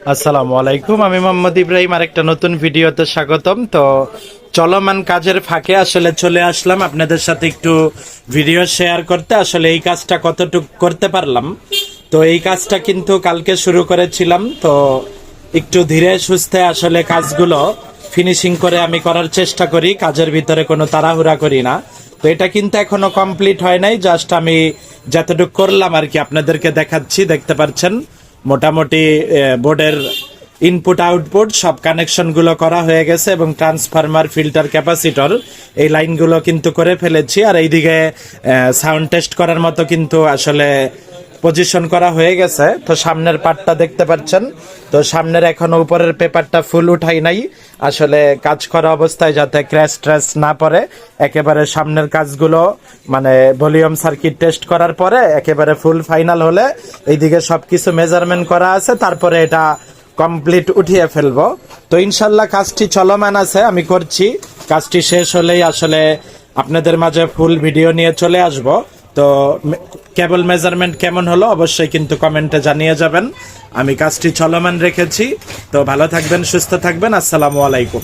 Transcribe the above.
আসসালামু আলাইকুম, আমি মোহাম্মদ ইব্রাহিম আরেকটা নতুন ভিডিওতে স্বাগতম। তো চলমান কাজের ফাঁকে আসলে চলে আসলাম আপনাদের সাথে একটু ভিডিও শেয়ার করতে। আসলে এই কাজটা কতটুকু করতে পারলাম, তো এই কাজটা কিন্তু কালকে শুরু করেছিলাম। তো একটু ধীরে সুস্থে আসলে কাজগুলো ফিনিশিং করে আমি করার চেষ্টা করি, কাজের ভিতরে কোনো তাড়াহুড়া করি না। তো এটা কিন্তু এখনো কমপ্লিট হয় নাই, জাস্ট আমি যতটুকু করলাম আর কি আপনাদেরকে দেখাচ্ছি। দেখতে পাচ্ছেন মোটামুটি বোর্ডের ইনপুট আউটপুট সব কানেকশনগুলো করা হয়ে গেছে এবং ট্রান্সফরমার, ফিল্টার, ক্যাপাসিটর এই লাইনগুলো কিন্তু করে ফেলেছি। আর এইদিকে সাউন্ড টেস্ট করার মতো কিন্তু আসলে পজিশন করা হয়ে গেছে। তো সামনের পার্টটা দেখতে পাচ্ছেন, তো সামনের এখনো উপরের পেপারটা ফুল উঠাই নাই, আসলে কাজ করা অবস্থায় যাতে ক্র্যাশ ট্র্যাশ না পড়ে। একেবারে সামনের কাজগুলো মানে ভলিউম সার্কিট টেস্ট করার পরে একেবারে ফুল ফাইনাল হলে এইদিকে সবকিছু মেজারমেন্ট করা আছে, তারপরে এটা কমপ্লিট উঠিয়ে ফেলবো। তো ইনশাল্লাহ কাজটি চলমান আছে, আমি করছি। কাজটি শেষ হলেই আসলে আপনাদের মাঝে ফুল ভিডিও নিয়ে চলে আসব। তো কেবল মেজারমেন্ট কেমন হলো অবশ্যই কিন্তু কমেন্টে জানিয়ে যাবেন। আমি কাজটি চলমান রেখেছি। তো ভালো থাকবেন, সুস্থ থাকবেন। আসসালামু আলাইকুম।